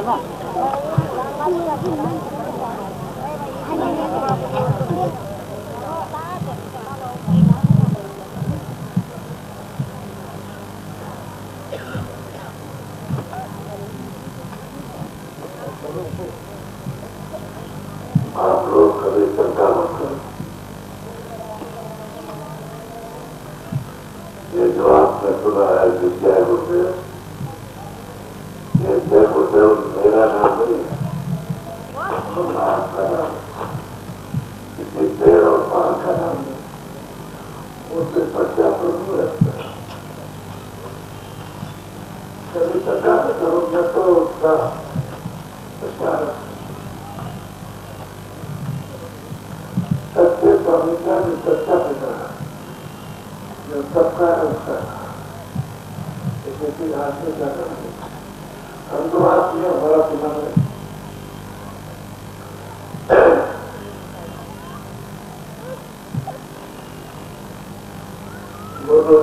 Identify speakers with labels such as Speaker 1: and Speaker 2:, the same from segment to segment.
Speaker 1: آپ لوگ کبھی چنتا مت کرو. یہ جو آپ نے سنا ہے کہ جے گردیو، یہ جے گردیو میرا نام نہیں ہے، آپ کا نام ہے، کسی پیر اور پان کا نام ہے. اس سے بچہ پر رہتا ہے. کبھی چنتا نہ کرو، میں تو اس کا سچے سوامی کا جو سچا پتا ہے، جو سب کا ہے اس کا کسی آدمی کا نام ہے. ہم تو آدمی ہمارا سنا ہے. بولو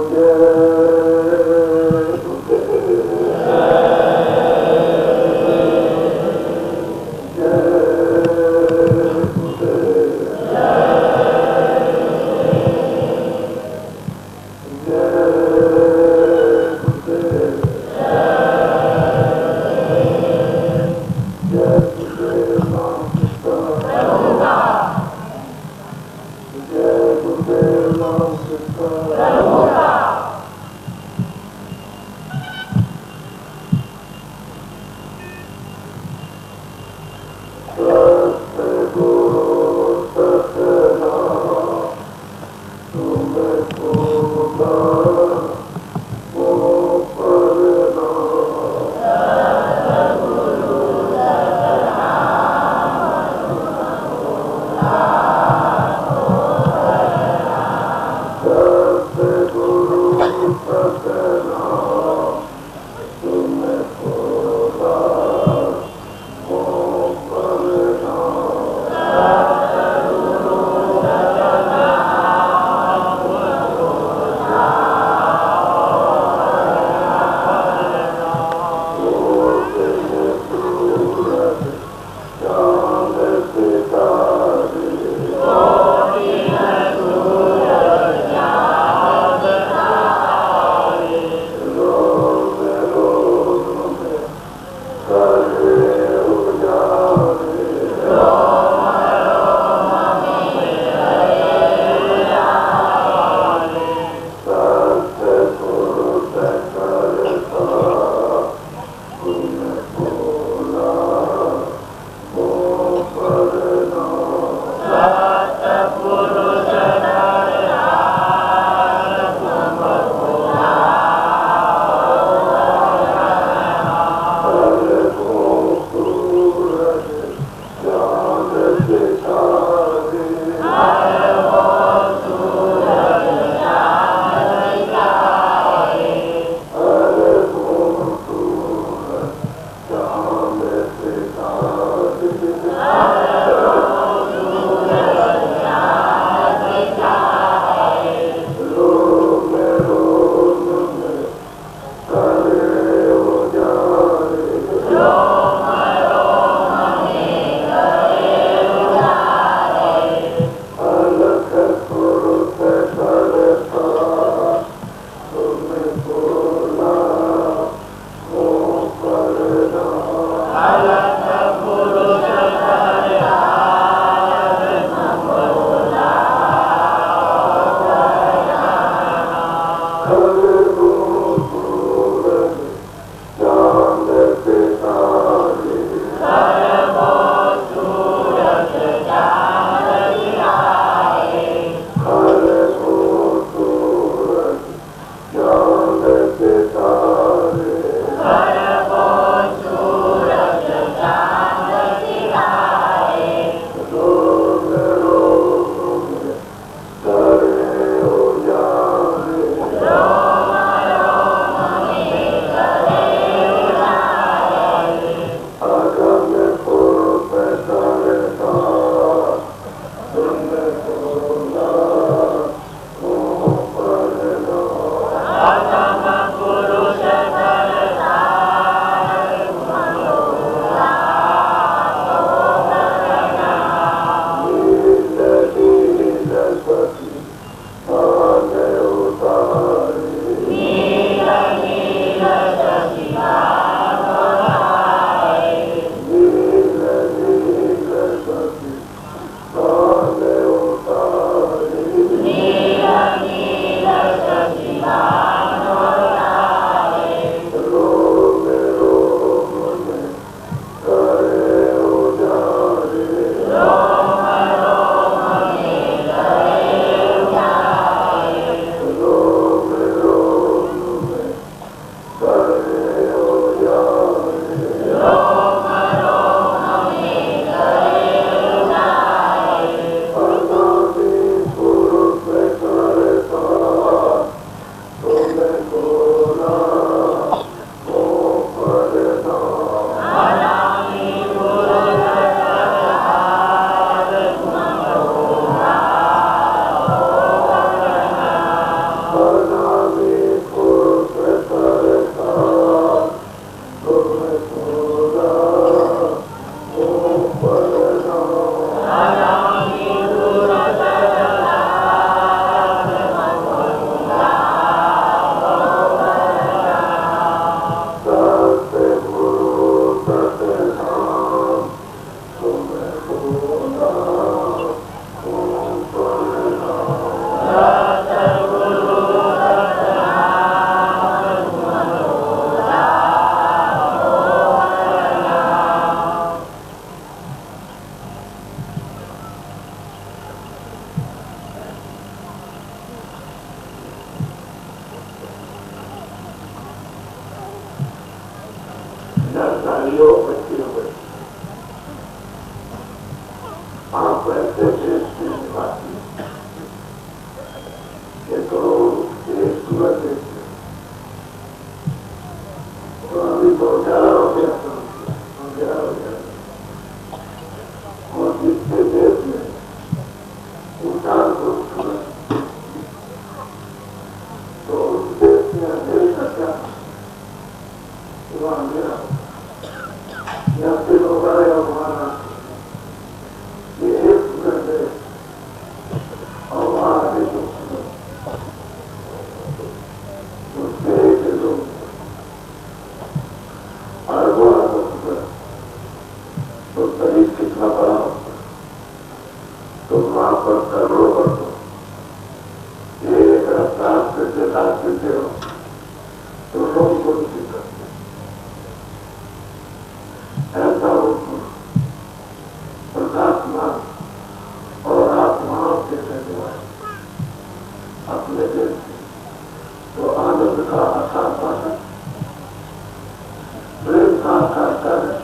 Speaker 1: آپ ایسے دیش کے نواسی یہ تو ایک صورت ہے تو ابھی تو 11 ہو گیا اور جس کے دیش میں انسان کو تو اس دیش میں اندھیرے کا کیا وہاں میرا یا پھر ہوگا یا ہمارا یہ ایک صورت ہے اور وہاں آگے جو اس کے ایک لوگ اربوں صورت تو شریر کتنا بڑا ہوتا تو وہاں پر کروڑوں برسوں یہ ایک رفتار سے جیسا چلتے ہو تو لوگ کو نہیں کرتے ایسا حکم پرکاشمان اور آتماؤں کے رہنے والے اپنے دل سے تو آنند کا آسان پانا پریم کا آسان پانا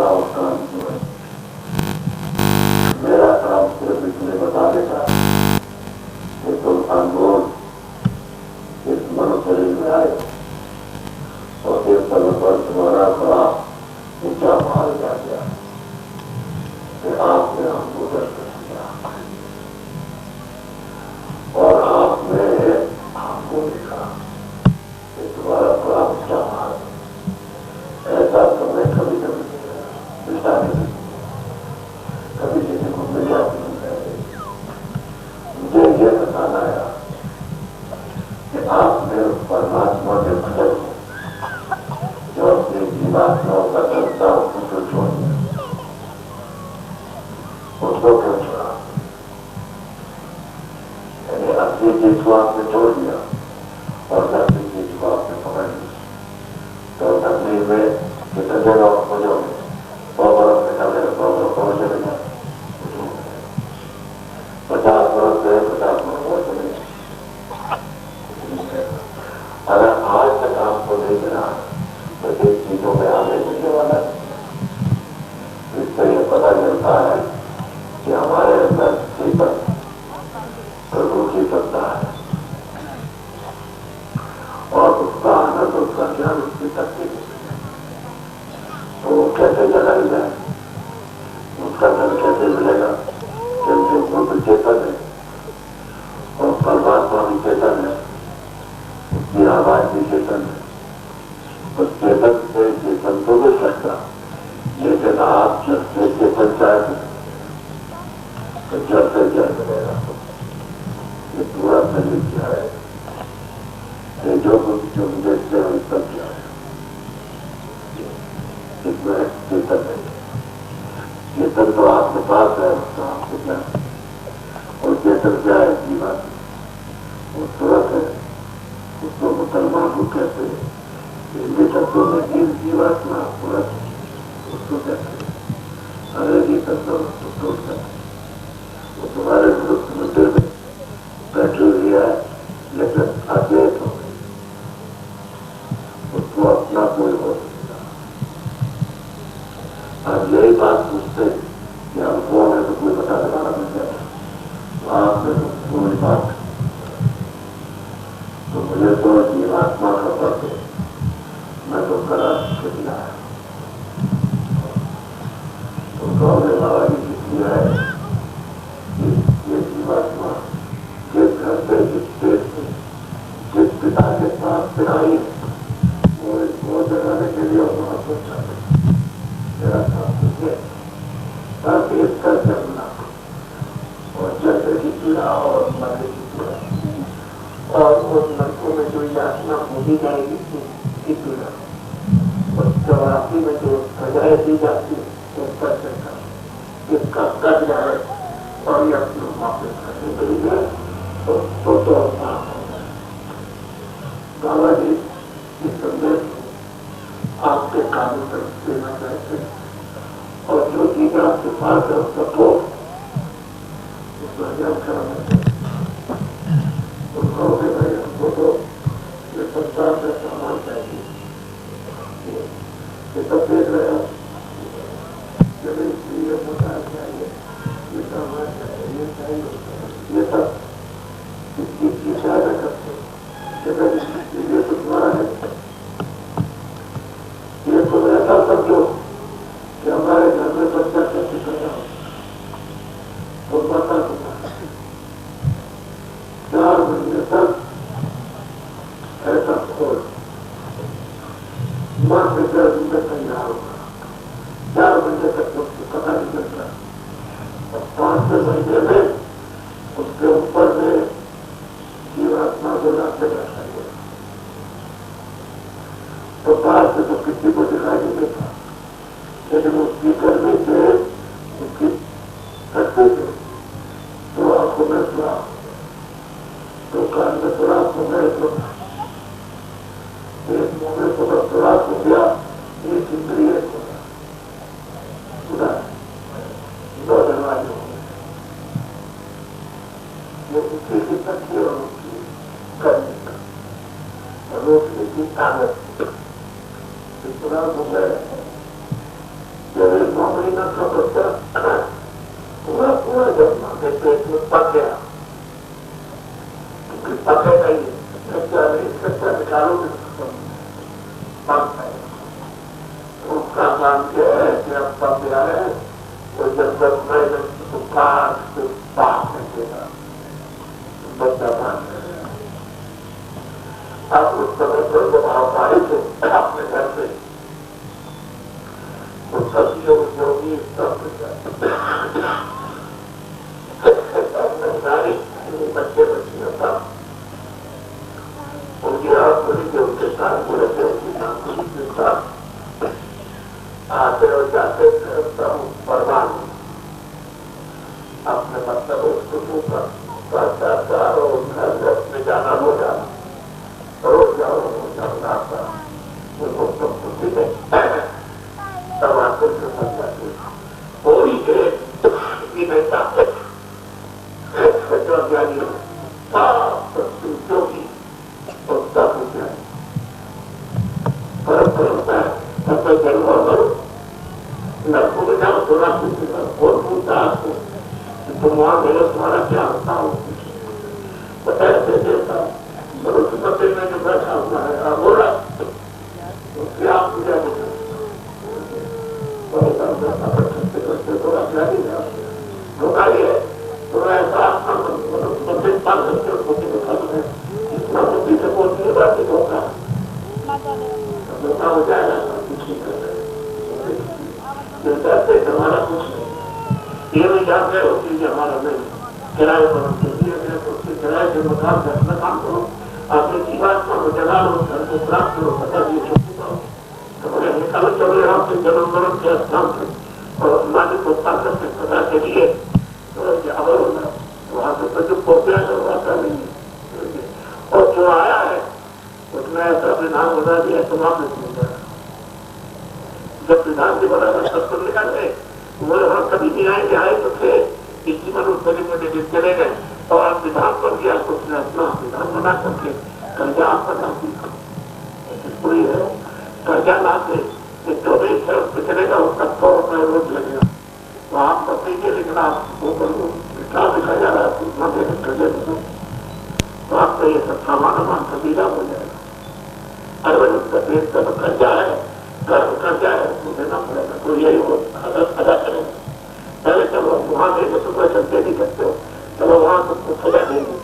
Speaker 1: کا اور کام جو ہے میرا کام صرف اتنے بتانے کا کہ تم قانون اس منصری میں آئے اور اس طرح پر تمہارا بڑا اونچا مال جا گیا کہ آپ نے ہم کو درد کیا اور آپ نے ہم کو لکھا کہ تمہارا بڑا اونچا مال ایسا تمہیں کبھی ملتا نہیں کبھی کسی کو مل جاتی مجھے یہ بتانا ہے کہ آپ نے اس پرماتما کے بھجن جو اپنی جیواتماؤں کا کرتا اس کو کیوں چھوڑ دیا اس کو کیوں چھوڑا یعنی اصلی چیز کو آپ نے چھوڑ دیا اور نقلی چیز کو آپ نے پکڑ لی تو نقلی میں کتنے جگہ ہو جاؤ گے 100 برس نکالے 100 برس پہنچے گا 50 برس سے 50 برس پہنچے گا اگر آج تک آپ کو نہیں ملا تو ایک چیزوں میں آگے ملنے والا ہے اس سے یہ پتہ چلتا ہے کہ ہمارے اندر صفت پربھو کی ستا ہے اور اس کا آنند اس کا جان اس کی تکلیف تو وہ کیسے جلائی جائے اس کا جل کیسے ملے گا کیونکہ وہ بھی چیتن ہے اور پرماتما بھی چیتن ہے اس کی آواز بھی چیتن ہے اس چیتن سے چیتن تو نہیں سکتا لیکن آپ جب سے چیتن چاہتے تو جب سے جل ملے گا یہ پورا دلیل کیا ہے کہ جو کچھ جو دیکھتے ہیں سب کیا ہے اس میں چیتن ہے چیتن تو آپ کے پاس ہے اس کا آپ کو کیا اور چیتن کیا ہے جیوات وہ صورت ہے اس کو مسلمان کو کہتے ہیں ہندی شبدوں میں تین جیواتما صورت اس کو کہتے ہیں انگریزی شبدوں میں اس کو سوچ کہتے ہیں وہ تمہارے مدر میں بیٹھی ہوئی ہے لیکن اچیت ہو گئی اس کو اپنا کوئی ہو سکتا اب یہی بات پوچھتے کہ ہم کون ہے تو کوئی بتانے والا مل جائے آپ نے کوئی بات تو مجھے تو جیواتما کا فرق ہے میں تو کرا کے دیا ہے تو گاؤں بابا جی کسی ہے یہ جیواتما جس گھر سے جس پیٹ سے جس پتا کے ساتھ پڑھائی وہ جگانے کے لیے وہاں پہنچا دے میرا ساتھ ہے تاکہ اس کا جمنا اور جیسے کی پیڑا اور مرے کی پیڑا اور اس لڑکوں میں جو یاتنا ہوتی جائے گی کی پیڑا اور 84 میں جو سجائے دی جاتی ہے اس کا چکا اس کا کٹ جائے اور یہ اپنے واپس کرنے کے لیے تو بابا جی اس سندیش آپ کے کاموں پر دینا چاہتے ہیں اور جو چیز آپ کے پاس ہے اس کا تو اس کا جب کرانا چاہتے تو کہو کہ بھائی ہم کو تو یہ سنسار سے سامان چاہیے یہ سب دیکھ رہے ہیں کہ بھائی یہ موٹر چاہیے یہ سامان چاہیے یہ چاہیے یہ سب اس چیز کی شاید کرتے کہ بھائی یہ تو تمہارا ہے یہ تو ایسا سمجھو کہ ہمارے گھر میں بچہ کیسے کر رہا ہو تو پتا ہوتا 4 مہینے تک ایسا کھول ماں سے درد میں تیار ہوگا 4 مہینے تک اس کو پتا نہیں چلتا اور 5 مہینے میں اس کے اوپر میں جیواتما کو لاتے بیٹھا گیا تو باہر سے تو کسی کو دکھائی نہیں دیتا لیکن اس کی گرمی سے اس کی کرتے تھے تو آنکھوں میں سراخ تو کان میں سراخ ہو گئے تو ایک منہ میں تو سراخ ہو گیا ایک اندری ایک ہو گیا خدا 2 دروازے ہو گئے وہ اسی کی تکیے اور اس کی کرنے کا روکنے کی طاقت سراخ ہو گئے کا بچہ پورا پورا جب ماں کے پیٹ میں پک گیا، کیونکہ پکے گا ہی کچا نہیں، کچا نکالو گے پک گئے. اس کا کام کیا ہے کہ اب پک گیا ہے تو جب تک میں کاٹ سے پاک رکھے گا بچہ بن گیا. اب اس سمے پر جب آپ آئے تھے اپنے گھر سے تو سبزیوں جو بھی سب ساری بچے بچیاں تھا ان کی آپ بڑی جو ان کے ساتھ پورے تھے ان کی نام بڑی کے ساتھ آتے اور جاتے کرتا ہوں پروان اپنے مطلب اس کو پر اور گھر میں جانا ہو جانا روز جاؤ روز جانا تھا وہ سب خوشی میں تب آتے سے سب جاتے پوری گریٹ بھی نہیں چاہتے جو جانی صاف سبزی جو بھی اور سب ہو جائے فرق ہوتا ہے تب تک جنگا کرو نرکوں میں جاؤ تھوڑا کچھ اور پوچھتا آپ کو تم وہاں میرے تمہارا کیا ہوتا ہو پتہ ایسے دیتا اس پتے میں جو بیٹھا ہوا ہے آپ بول رہا اس کی آپ مجھے تھوڑا کیا نہیں ہے دھوکا یہ ہے تھوڑا ایسا مندر پال سکتے ہو چھوٹی دکھا ہے اتنا مندر سے پہنچنے کے بعد دھوکا دھوکا ہو جائے گا کچھ نہیں کر رہے ہمارا کچھ نہیں یہ بھی جان گئے وہ چیزیں ہمارا نہیں کرائے پر ہم چلیے گئے تو اس کے کرائے کے مقام سے اپنا کام کرو آپ نے جیوات کو جگہ لو گھر کو پراپت کرو پتا دیے چھوٹی پاؤ تو نکالو چلے آپ کے جنم مرم کے استھان سے اور مالک کو طاقت سے پتا کے لیے وہاں سے تو جو پہنچا ہے وہ آتا نہیں ہے اور جو آیا ہے اس میں ایسا بدھان بنا دیا تو وہاں پہ مل گیا جب بدھان سے بنا کر سب کو نکال گئے وہ وہاں کبھی نہیں آئے کہ آئے تو تھے اس جیون اس طریقے میں جب چلے گئے اور آپ بدھان پر گیا تو اس نے اپنا بدھان بنا کر کے قرضہ آپ کا نام دیا کوئی ہے قرضہ لا کے جو بھی ہے اس پہ چلے گا اس کا 100 روپئے روز لگے گا تو آپ کو دیجیے لیکن آپ وہ کیا دکھا جا رہا ہے اتنا دیر قرضے میں تو آپ کا یہ سب سامان وامان قبیلہ ہو جائے گا ارے اس کا دیش کا تو قرضہ ہے قرضہ ہے اس کو دینا پڑے گا تو یہی وہ ادا کریں گے پہلے چلو وہاں گئے تو پیسہ دے نہیں سکتے ہو چلو وہاں تم کو سزا دیں گے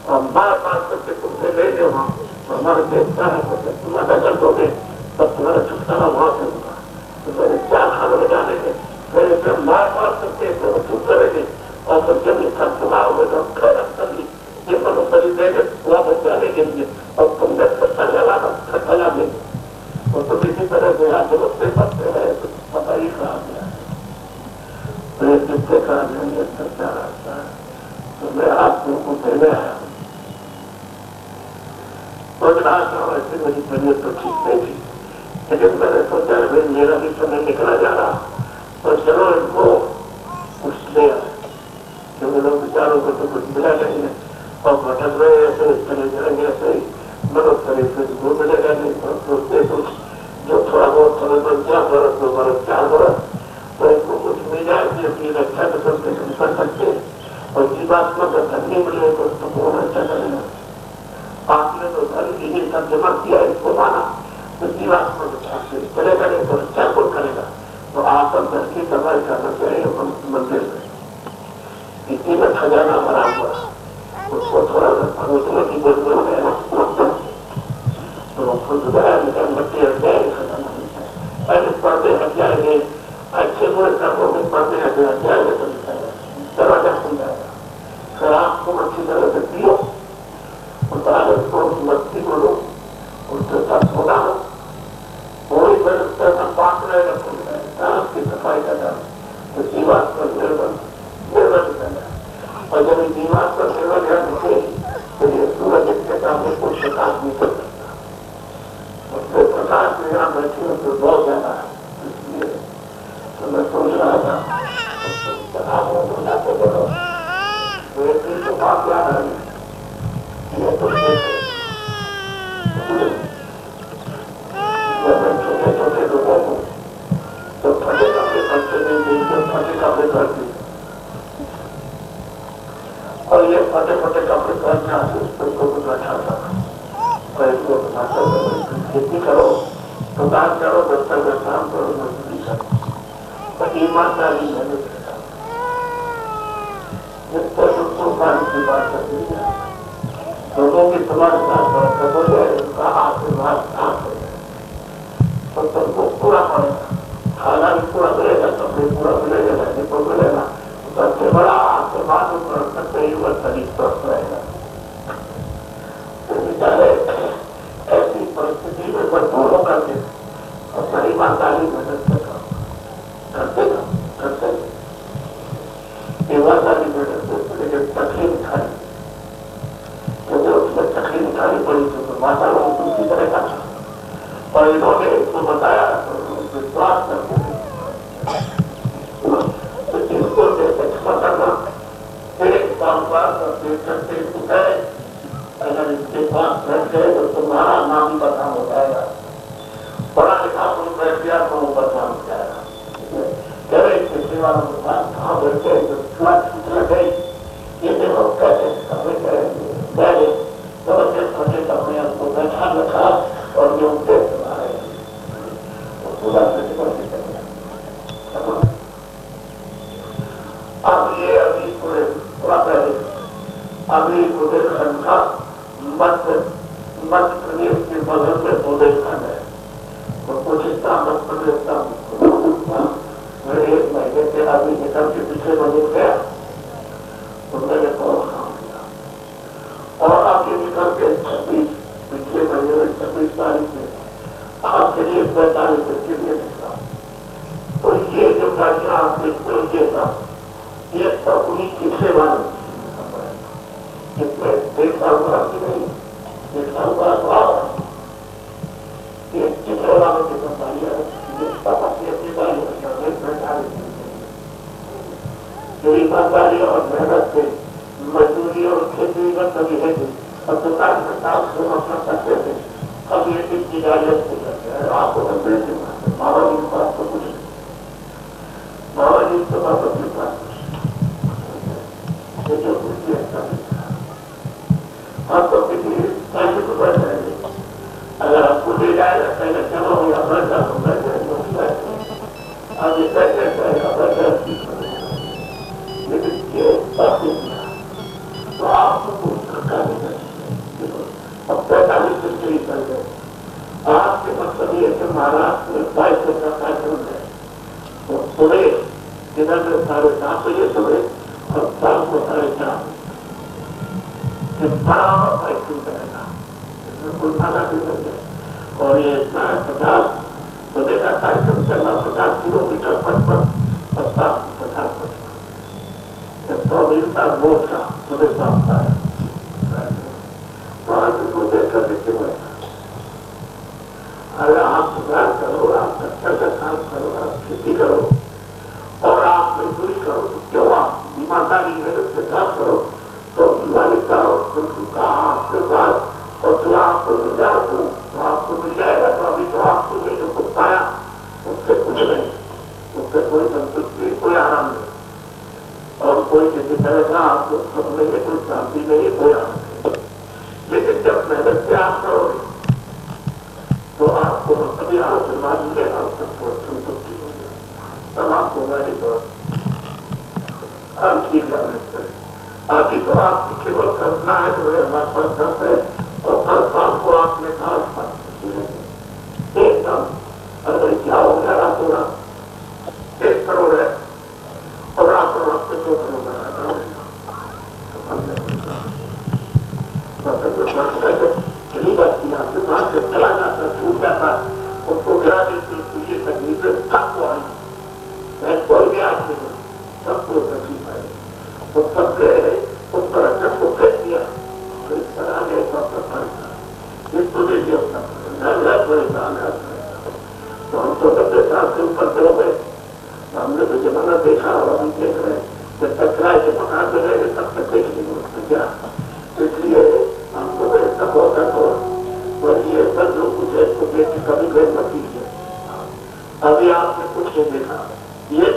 Speaker 1: اور بار بار کر کے تم سے لے لے وہاں ہمارے دیش کا ہے تم ادا کر دو گے تب تمہارا چھٹکارا وہاں سے ہوگا تو میرے 4 خانوں میں جانے گے پھر اسے بار بار کرتے تو وہ چپ کریں گے اور پھر جب اس کا چناؤ ہوئے تو خیرت کر لی یہ منوسری دے گے واپس جانے کے لیے اور تم نے سچا جلانا کھٹا دیں گے اور تم اسی طرح سے آج جب سے پڑتے ہیں تو پتہ ہی کہا گیا ہے میں جس سے کہا میں یہ سچا راستہ ہے تو میں آپ کو دینے آیا ہوں اور ایسے میری طبیعت تو ٹھیک نہیں تھی لیکن میں نے سوچا کہ میرا بھی سمے نکلا جا رہا اور چلو ان کو کچھ لے آئے کیونکہ لوگ بیچاروں کو تو کچھ ملا نہیں ہے اور بھٹک رہے ایسے چلے جائیں گے ایسے ہی مدد کرے پھر وہ ملے گا نہیں تو سوچتے کچھ جو تھوڑا بہت سمے پر 4 برس 2 برس 4 برس تو ان کو کچھ مل جائے کہ اپنی رکھا تو سب کچھ کر سکتے اور جی بات میں اگر کرنی ملے تو اس کو بہت اچھا کرے گا آپ نے تو ساری چیزیں سب جمع کیا اس کو مانا تو جی بات میں چلے کرے تو اچھا کون کرے گا تو آپ سب گھر کی صفائی کرنا چاہیے مندر میں اتنی میں خزانہ بھرا ہوا اس کو تھوڑا سا پھوٹنے کی ضرورت ہے تو خود گیا لیکن بچے ہٹ جائے خزانہ پہلے پردے ہٹ جائیں گے اچھے برے کاموں میں پردے ہٹ جائے گا تو دروازہ کھل جائے گا پھر آپ کو اچھی طرح سے پیو اور کو مستی کرو اس کے ساتھ سونا ہو وہی پھر پیسہ پاک رہے گا کی صفائی کا جانا اس بات پر نربھر کرنا اور جب اس بات پر نربھر ہے رکے تو یہ سورج کے سامنے کوئی شکایت نہیں کر سکتا اس سے پرکاش میں یہاں بیٹھی ہوں تو بہت زیادہ ہے اس لیے تو میں سوچ رہا تھا تو بات یاد آ رہی یہ تو چھوٹے چھوٹے لوگوں کو تو پڑے گا کہ بچے نہیں پھٹے کپڑے کرتی اور یہ پھٹے پھٹے کپڑے کرنا اس پر کو بیٹھا تھا اور اس کو بتاتا کھیتی کرو دکان کرو دفتر کا کام کرو مزدوری کرو پر ایمانداری محنت کرتا جس پر پانی کی بات کرتی ہے لوگوں کی سماج کا ہو جائے ان کا آشیرواد آپ ہو جائے تو سب کو پورا پڑے گا کھانا بھی پورا ملے گا کپڑے پورا ملے گا رہنے کو ملے گا سب سے بڑا آشیرواد اوپر کرتے ہی وہ شریر سوستھ رہے گا ایسی پرستھی میں مجبور ہو کر کے اور صحیح ایمانداری محنت سے کرتے ایمانداری محنت سے تکلیف اٹھائی کیونکہ اس میں تکلیف اٹھانی پڑی تو ماتا لوگ دوسری طرح کا تھا اور انہوں نے اس کو بتایا وشواس کرتے تو جن کو کرنا ایک سال بعد کرتے اٹھائے اگر اس کے پاس بیٹھ گئے تو تمہارا نام بدنام ہو جائے گا پڑھا لکھا تم بیٹھ گیا تو وہ بدنام ہو جائے گا کسی والوں کے پاس کہاں بیٹھ گئے تو چھوٹنا گئی یہ دیکھو کیسے کپڑے کریں گے پہلے چھوٹے چھوٹے کپڑے کو بیٹھا رکھا اور جو ان کے تمہارے اب یہ ابھی تھوڑا پہلے ابھی بندیل کھنڈ کا مدھیہ پردیش کے بغل میں بندیل کھنڈ ہے تو کچھ مدھیہ پردیش کا میں ایک مہینے سے ابھی نکل کے پیچھے بندیل گیا تو میں نے بہت کام کیا اور آپ یہ نکل کے 26 پچھلے مہینے میں 26 تاریخ میں آپ کے لیے 45 کے لیے نکلا تو یہ جو گاڑیاں آپ دیکھتے یہ تھا یہ سب انہیں کی سیوا جس میں ایک سال بعد کی نہیں ایک سال بعد بعد یہ چتر والوں کی کمپنیاں جو ایمانداری اور محنت سے مزدوری اور کھیتی میں کبھی ہے اور دکان میں کام سے اپنا کرتے تھے اب یہ چیز کی اجازت نہیں کرتے ہیں آپ کو بندے سے بابا جی کے پاس تو کچھ نہیں بابا جی کے پاس اپنے پاس کچھ جو کچھ بھی آپ کو کسی پیسے کو بڑھ جائیں گے اگر آپ کو دے جائے گا پہلے جمع ہو یا بڑھ جائے تو بڑھ جائے گا اب یہ پیسے جائے گا بڑھ جائے لیکن یہ بات نہیں تو آپ کو دھکا نہیں کریں اب 45 سنچری کر گئے آپ کے مقصد یہ کہ مہاراشٹر میں 22 کا کارکرم ہے تو صبح جدھر میں 7:30 بجے صبح اور شام کو 4:30 بڑا فائدہ کرے گا اس میں کوئی فائدہ نہیں کر گیا اور یہ اتنا 50 صبح کا کارکرم چلنا 50 کلومیٹر پر 50 100 میل کا بوٹ کا صبح شام کا ہے وہاں کو دیکھ کر دیکھتے ہوئے اگر آپ سدھار کرو آپ دفتر کا کام کرو آپ کھیتی کرو اور آپ مزدوری کرو تو کیوں آپ ایمانداری محنت سے کام کرو تو مالک کا آپ کے پاس اور جو آپ کو مل جائے تو آپ کو مل جائے گا تو ابھی تو آپ کو جو کچھ پایا اس سے کچھ نہیں اس سے کوئی سنتشٹی کوئی آرام نہیں اور کوئی کسی طرح کا آپ کو سب میں کوئی شانتی نہیں کوئی آرام نہیں لیکن جب محنت سے آپ کرو گے تو آپ کو کبھی آشیرواد ملے گا سب کو سنتشٹی ہو جائے تب آپ کو میں تو آپ کی محنت کریں باقی تو آپ کی کیول کرنا ہے جو ہے ہمارے پاس دس ہے اور ہر سال کو آپ نے خاص ایک دم اگر کیا ہو گیا راتوں رات 1 کروڑ ہے اور راتوں رات سے 2 کروڑ چلا جاتا چھوٹ جاتا اس کو گرا دیتے یہ تکلیفیں سب کو آئی میں کوئی بھی آدمی سب کو تکلیف آئی تو سب گئے اس پر اچھا کو پھینک دیا اس طرح نے سب کا فرق اس کو دے دیا پریشان ہے تو ہم تو 90 سال سے اوپر سے ہو گئے ہم نے تو زمانہ دیکھا اور ابھی دیکھ رہے ہیں جب تک کرائے کے مکان میں رہے تب تک دیکھ نہیں ہو سکتا اس لیے ہم کو ایسا ہوتا تو اور یہ سب جو کچھ ہے اس کو دیکھ کے کبھی گئے نہ کیجیے ابھی آپ نے کچھ نہیں دیکھا یہ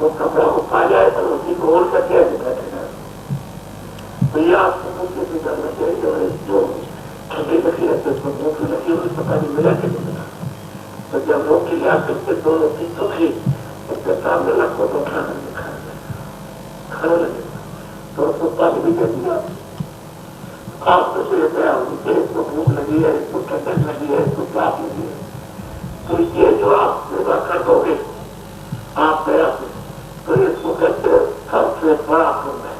Speaker 2: وہ کپڑا کو پا جائے تو اسی کو اوڑھ کر کے بیٹھے گا. تو یہ آپ کو مجھے بھی کرنا چاہیے. جو چھٹی لکھی رہتے اس کو منہ کی لکھی ہوئی پتہ نہیں ملا کہ نہیں ملا. تو جب منہ کی لیا کرتے دونوں کی دکھی اس کے سامنے لکھو تو کھانے لگے تو اس کو پانی بھی دے دیا. آپ تو یہ گیا اس کو بھوک لگی ہے, اس کو ٹھنڈک لگی ہے, اس کو پیاس لگی ہے. تو یہ جو آپ یوگا کر دو گے آپ گیا تو اس کو کہتے ہیں سب سے بڑا پن ہے.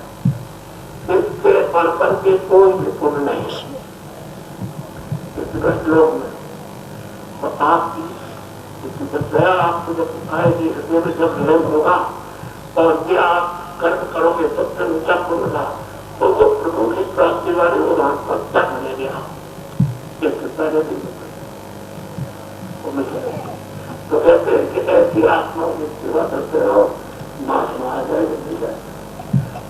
Speaker 2: اس سے بڑھ کر کے کوئی بھی پن نہیں اس لوگ میں. اور آپ کی جب گیا آپ کو جب آئے گی ہردے میں جب لوگ ہوگا اور یہ آپ کرم کرو گے سب سے اونچا پن ہوگا تو وہ پربھو کی پراپتی والے وہ وہاں پر تک ملے گے. آپ اس سے پہلے بھی تو کہتے ہیں کہ ایسی آتماؤں کی سیوا کرتے رہو ماس میں آ جائے گا مل جائے.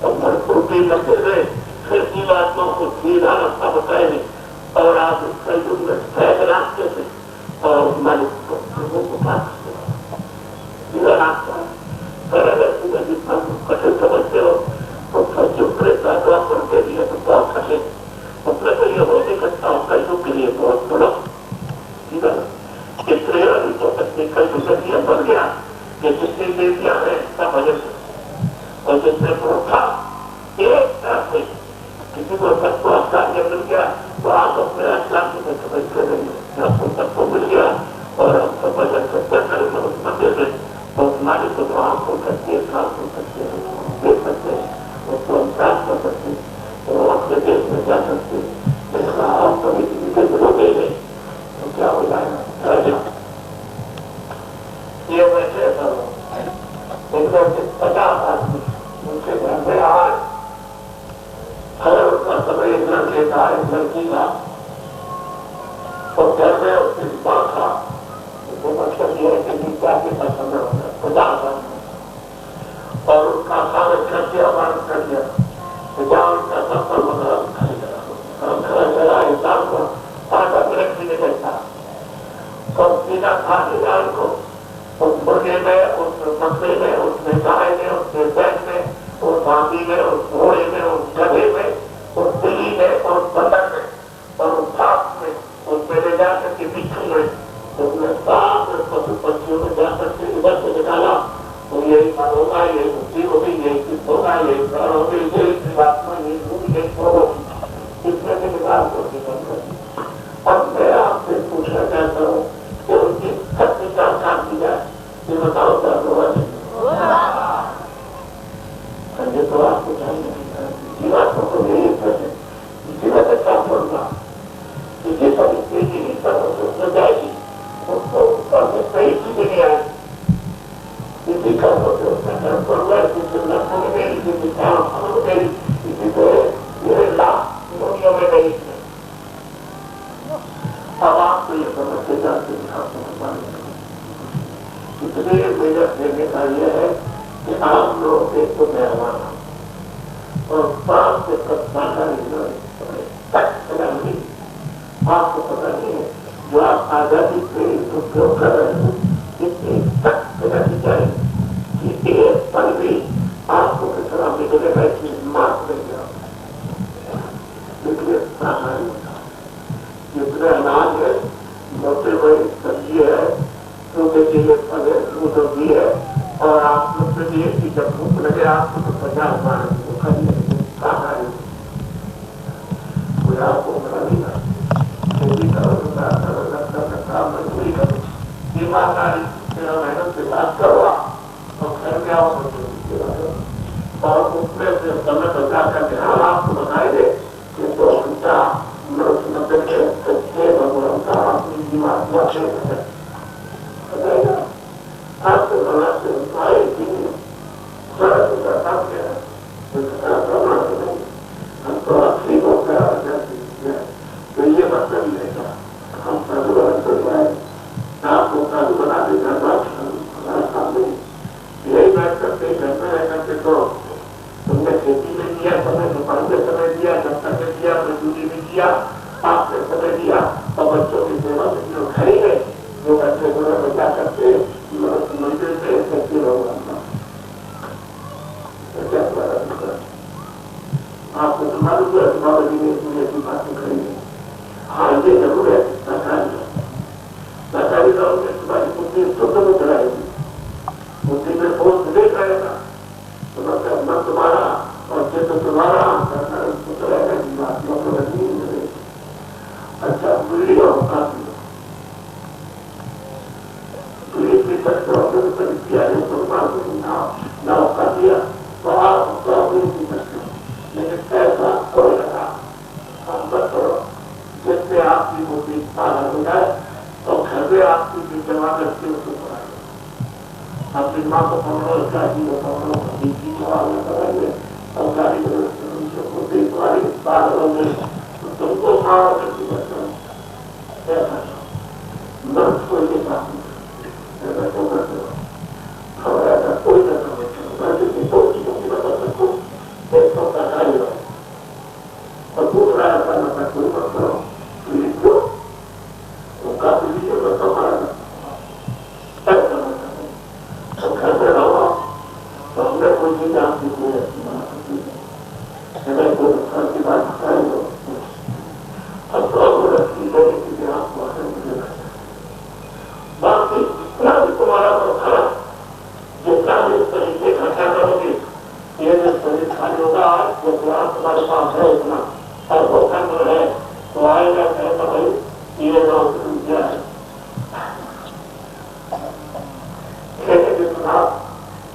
Speaker 2: اور مرکوٹی لگے گئے پھر جیو آتماؤں کو سیدھا راستہ بتائے گے اور آپ اس کا یوگ میں سہج راستے سے اور مالک کو پربھو کو پاس سیدھا راستہ. اگر سیدھا جتنا کٹھن سمجھتے ہو تو چپ رہتا ہے کے لیے تو بہت کٹھن. اپنے کو یہ ہو نہیں سکتا اور کئیوں کے لیے بہت بڑا. اس لیے ابھی تو ٹیکنیکل ذریعہ بن گیا کہ جس نے دے دیا ہے اس کا بجٹ اور جس نے پروٹھا ایک طرح سے کسی کو سب کو آسان مل گیا تو آپ اپنے اسلام کی سمجھتے نہیں آپ کو سب کو مل گیا اور ہم سب بجٹ سکتے کریں گے اس مندر میں تو ہماری تو آپ کو سکتے ہیں ساتھ ہو سکتے ہیں دے سکتے ہیں اس کو ہم ساتھ کر سکتے ہیں وہ اپنے دیش میں جا سکتے ہیں. اس کا آپ کبھی کسی کے دلوں دے گئے تو کیا ہو جائے گا. یہ ویسے ایک 50 آدمی ان کے گھر میں آئے اگر اس کا سمے ایک لڑکے کا ایک لڑکی کا اور گھر میں اس کی ماں کا تو مطلب یہ ہے کہ کیا کے پاس سمے ہوگا 50 آدمی اور اس کا کاغذ کر دیا بند کر دیا تو جہاں ان کا سفر وغیرہ کھڑا چلا انسان کو 5 منٹ بھی نہیں رہتا. اور سیدھا کھا دیا ان کو اس مرغے میں اس مکے میں اس میں گائے میں اس میں بیل میں اس ہاتھی میں اس گھوڑے میں اس گدھے میں اس بلی میں اور بندر میں اور اس سانپ میں اس میں لے جا کر کے بچھو میں اس میں سارے پشو پکشیوں میں جا کر کے ادھر سے نکالا تو یہی بات ہوگا یہی مٹی ہوگی یہی کس ہوگا یہی گھر ہوگی یہی بات میں یہی دودھ یہی ہوگی اس میں سے نکال کر کے بند کر دیا. اور میں آپ سے پوچھنا چاہتا ہوں کہ ان کی سب کی جانکار کی جائے یہ بتاؤ کیا ہوا نہیں تو آپ کو چاہیے اسی بات کو نہیں کرتے اسی وجہ سے کام ہوگا کسی پر تیزی نہیں کر جائے گی اس کو اوپر سے صحیح چیزیں نہیں آئے کسی کا ہوتے اس کا گھر پر ہوا کسی لڑکوں میں گئی کسی کام ہو گئی کسی کو یہ لاکھ دنیا میں گئی. اب آپ کو یہ سمجھتے جاتے ہیں اس لیے میرا کہنے کا یہ ہے کہ آپ لوگ ایک تو مہربان اور بات سے آپ کو پتا نہیں ہے جو آپ آزادی سے اپیوگ کر رہے ہیں اتنی سخت رہنی چاہیے کہ ایک پل بھی آپ کو کس طرح نکلے گا اتنی مات نہیں گیا جتنے اناج ہے موٹے ہوئے سبزی ہے چھوٹے چیزیں پھل ہے دودھ بھی ہے اور آپ لوگ سے یہ کہ جب بھوک لگے آپ کو تو 50 مار کھائیے کھانا ہے کوئی آپ کو نہیں مزدوری کرو مزدوری کرو ایمانداری محنت سے بات کرو اور گھر میں آؤ اور اس میں سے سمے بچا کر کے ہم آپ کو بتائیں گے کہ 2 گھنٹہ نبے کے بھگوان کا اپنی دماغ بچے آپ کو بنا سے آئے گی ہم تو اپنی کو تو یہ مطلب لے گا ہم آپ کو بنا دے گا یہی بیٹھ کرتے کرنا تمہارا اور چت تمہارا کرنا جیواتوں کو نہیں ملے. اچھا بلی ہوتا بلی بھی سکتے ہو کیا ہے تو نہ ہوتا دیا تو آپ بھی سکتے ہو. لیکن ایسا کوئی رہا ہم کرو جس سے آپ کی موٹی پارا ہو جائے تو گھر میں آپ کی بھی جمع کرتی ہو تو پڑھائے اپنی ماں کو پڑھو شادی کو پڑھو بیچی سوال کریں گے اور گاڑی موٹی تمہاری پار ہوں گے تو تم کو ماں کرتی کرتے ایسا مرد کوئی کے ساتھ ایسا کیوں کرتے ہو اور ایسا کوئی نہ کرو میں کسی دو چیزوں کی بتا سکوں ایک تو کٹائی ہو اور دوسرا ایسا نہ کوئی مت کرو کیوں وہ کافی بھی جو تمہارا ایسا نہ تو گھر میں رہو تو ہم نے کوئی چیز آپ کی کوئی میں کوئی نقصان کی بات بتائیں گے اب تو رکھتی ہے کہ آپ کو مجھے باقی اتنا بھی تمہارا خرا جتنا بھی اس طریقے خرچہ کرو گے یہ جو شریر خالی ہوگا جو قرآن تمہارے پاس ہے اتنا اور وہ کرنا ہے تو آئے گا کہتا بھائی یہ کیا ہے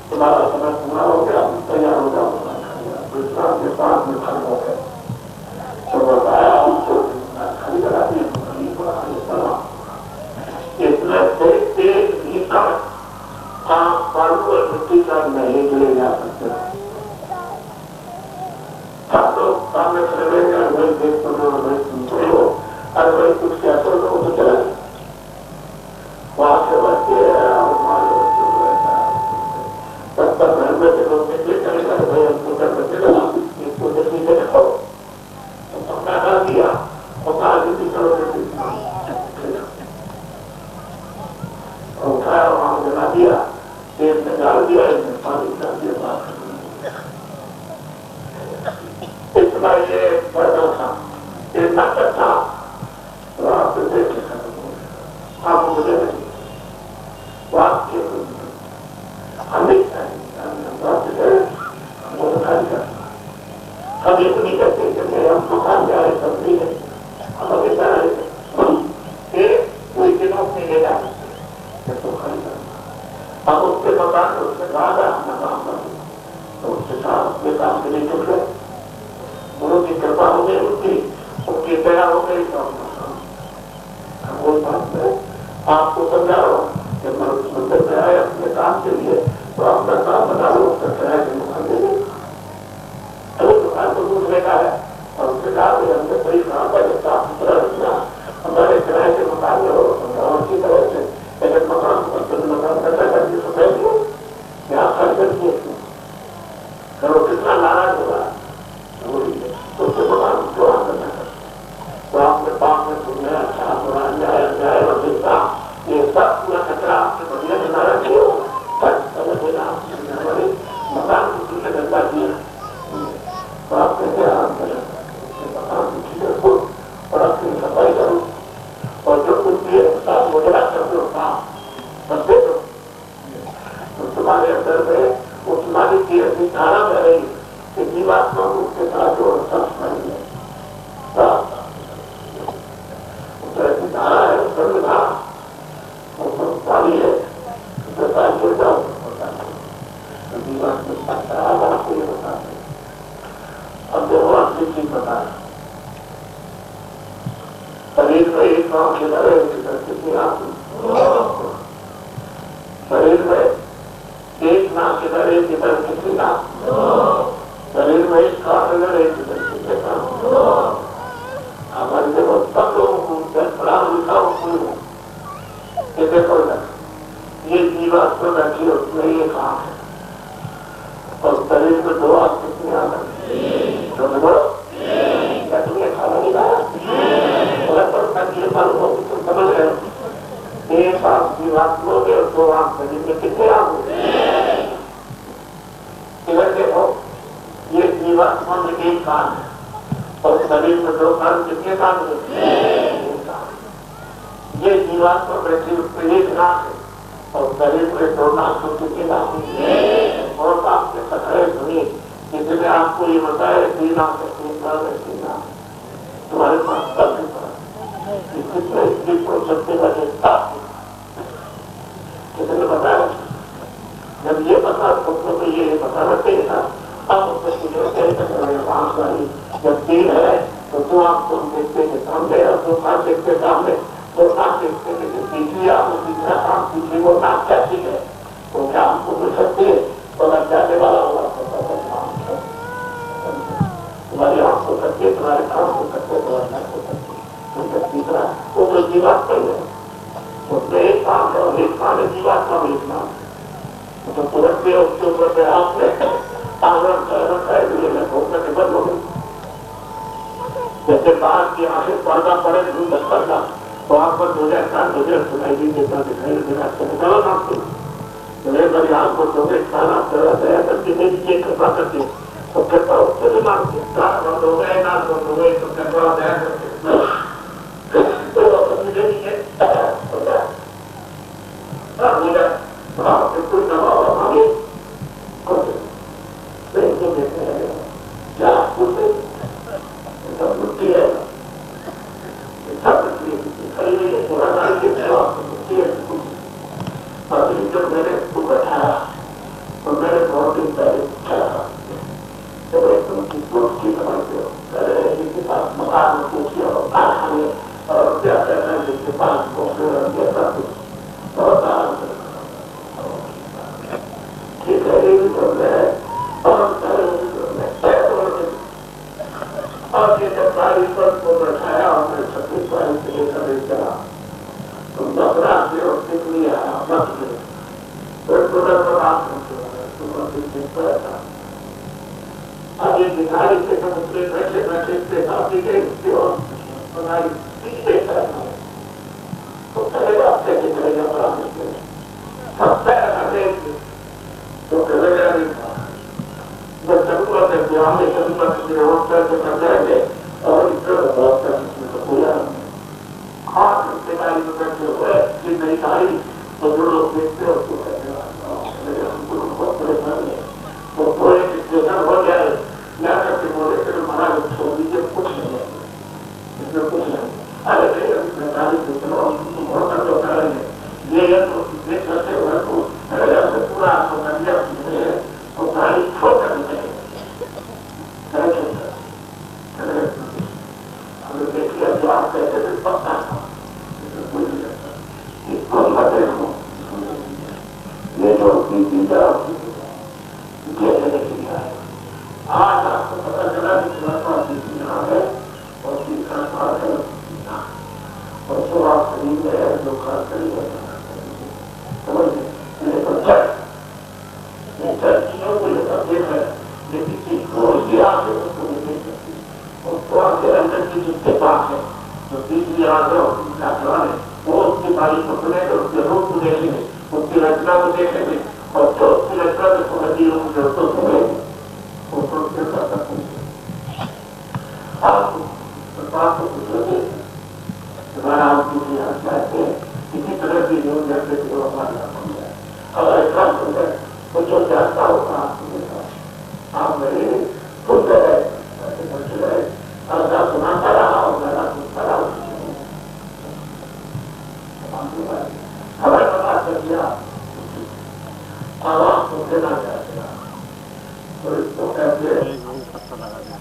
Speaker 2: تمہارا سمے پورا ہو گیا تیار ہو جاؤ گجرات کے ساتھ میں کھڑے ہو گئے تو بتایا اس کو کھڑی کرا دی اتنا ایک بھی بالو اور مٹی کا نہیں لے جا سکتے تو سامنے کھڑے رہے گا وہی دیکھ سنو وہی سنتے ہو اور وہی کچھ کہتے ہو تو وہ چلے وہاں سے بچے اور ہمارے تب تک گھر میں سے لوگ نکلے چلے گئے بھائی ہم کو گھر میں چلے گا اس کو جلدی سے رکھو تو ہم نے کہا دیا اور کہا جلدی کرو اور اٹھایا وہاں جلا دیا تیل میں ڈال دیا اس میں پانی ڈال دیا بات اتنا یہ بڑا تھا یہ طاقت تھا تو آپ سے دیکھ کے ختم ہو گیا آپ مجھے نہیں بات کی ہم نہیں ہم یہ تو نہیں کرتے کہ ہم دکان جا رہے سب نہیں ہے ہم ابھی جا رہے کوئی دنوں میں لے جا تو خریدا اب اس کے مکان اس سے کہا تھا اپنا کام کر تو اس کے ساتھ اپنے کام کے لیے چل گئے انہوں کی کرپا ہو گئی ان کی دیا ہو گئی تو وہ بات میں آپ کو سمجھا رہا ہوں کہ مندر میں آئے اپنے کام کے لیے تو اپنا کام بنا لو اس کا کرایہ کے دکان دے دیں ارے دکان تو دوسرے کا ہے اور اس سے کہا کہ ہم نے صحیح کہا تھا کہ صاف ستھرا رکھنا ہمارے کرایہ کے مکان میں ہو اسی طرح سے لیکن مکان پیسہ کر کے سفید ہو یہاں خرچ کر دیے کرو کتنا ناراض ہوگا تو اس سے مکان کو کرنا ہے تو آپ نے پاک میں سننا اچھا برا انجائے اور دیکھا یہ سب پورا کچرا آپ کے بڑھیا میں نہ رکھے ہو مکان کو سننے گندا کیا تو آپ کہتے ہیں مکان کی چیزیں رکھو اور آپ کی صفائی کرو اور جو کچھ بھی ساتھ وغیرہ کرتے ہو کام سب دے دو تو تمہارے اندر میں وہ تمہاری کی اپنی دھارا میں رہی کہ جیواتما اس کے ساتھ جو سب بن گئے ایسی دھارا ہے اس میں دھارا وہ پانی ہے اب دیکھو اپنی چیز بتا شریر میں ایک نام کھلا رہے کتنی آپ شریر میں ایک نام کھلا رہے کتنی نام شریر میں ایک کام لگا رہے کتنے کام ہمارے دیکھو سب لوگوں کو پڑھا لکھا ہو یہ دیکھو یہ جیوات کو رکھی اس میں یہ کام ہے اور شریر میں دو آپ کتنی آ گئی تو بولو کیا تمہیں کھانا نہیں کھایا معلوم ہو تم سمجھ رہے ہو ایک آپ جیوات لو گے اور دو آپ شریر میں کتنے آ گئے ادھر دیکھو یہ جیوات میں ایک کام ہے اور شریر میں دو کام کتنے کام ہے یہ جیوات پر بیٹھی اس میں ایک نام ہے اور شریر میں دو نام تو کتنے نام ہے اور آپ کے سکھائے کو یہ بتائے دینا سینا تمہارے پاس کر دیتا کتنے سکتے بچے کتنے بتایا جب یہ بتا سکتے تو یہ بتانا چاہیے تھا اب پانچ والی جب تین ہے تو آپ کو دیکھتے کے سامنے اور دو ساتھ دیکھتے سامنے دو ساتھ دیکھتے کہ تیسری آپ کو تیسرا کام تیسری وہ نام کیا چیز ہے تو کیا آپ کو مل سکتی ہے اور جانے والا ہوگا تمہاری آنکھ ہو سکتی ہے تمہارے کام ہو سکتے تمہارے نام ہو سکتے تیسرا وہ تو جیوات نہیں ہے اس میں ایک کام ہے اور ایک کام ہے جیوات کا ایک نام ہے تو ترنت میں اس کے اوپر میں آپ نے بند ہو گئی جیسے باہر کی آخر پردہ پڑے دھوم پردہ تو آپ پر مجھے سنائی دی دیتا دکھائی دینا نکالا نام کو میرے بڑی آپ کو جو کھانا دیا کرتی میری یہ کرنا کرتی تو کرتا اس سے بھی مانگتی بند ہو گئے نام بند ہو گئے تو کرنا دیا کرتے مجھے کوئی دباؤ مانگے کیا مٹی ہے جب میں نے اس کو بٹھایا تو میں نے بہت دن پہلے پوچھا جب تم کی سوچ کی سمجھتے ہو جس کے پاس مکان پوچھے اور کارخانے اور کیا کہنا ہے جس کے پاس کیسا کچھ بہت آرام سے ٹھیک ہے یہ بھی چل رہا ہے اور یہ جب ساری پر کو بٹھایا اور میں 36 سال سے لے کر چلا تو مسئلہ سے اور کتنی آیا بس میں پھر خدا پر آپ تھا اب یہ بھکاری سے سمجھتے بیٹھے بیٹھے سے کافی گئے اس کی اور ہماری پیچھے کرنا تو چلے گا آپ سے چلے گا برابر سب پیر ہٹے تو چلے گا نہیں تھا جب ضرورت ہے تو ہمیں ضرورت کی روزگار کے کر جائیں گے اور اس طرح بہت کر پورا خاص رشتےداری میں بیٹھے ہوئے یہ نئی تاریخ تو جو لوگ دیکھتے ہیں اس کو کہتے ہیں ہم کو بہت پریشانی ہے تو پورے سچویشن ہو جائے نہ کر کے بولے کہ ہمارا چھوڑ دیجیے کچھ نہیں ہے اس میں کچھ نہیں ارے تاریخ بہت جو کر رہے ہیں یہ تو دیکھ سکتے ہوئے تو پورا سمجھا اور تاریخ چھوڑ کر نہیں ہمیں دیکھ لیا جو آپ کہتے تھے پکا تھا یہ جو آج آپ کو پتا چلا کہ یہاں ہے اور تیسرا بات ہے اور جو آپ شریف ہے جو خاص کری ہے سمجھ چیزوں کو یہ سب دیکھ ہے لیکن کسی روز بھی آپ اس کو نہیں دیکھ سکتی اور تو آپ کے اندر کی جس کے پاس ہے جو تیسری آگے اور تیسرا سوال ہے وہ اس کی باری کو سنے گے اس کے روح کو دیکھیں گے اس کی رچنا کو دیکھیں گے اور جو اس کی رچنا میں سمجھی ہوں گے اس کو سنیں گے وہ تو اس کے ساتھ آپ بات کو پوچھو گے ہمارا آپ کی یاد چاہتے ہیں کسی طرح کی جو جیسے کہ وہ ہمارا ہو جائے اور ایسا ہو جائے تو جو چاہتا ہوگا آپ کو آپ میرے خود ہے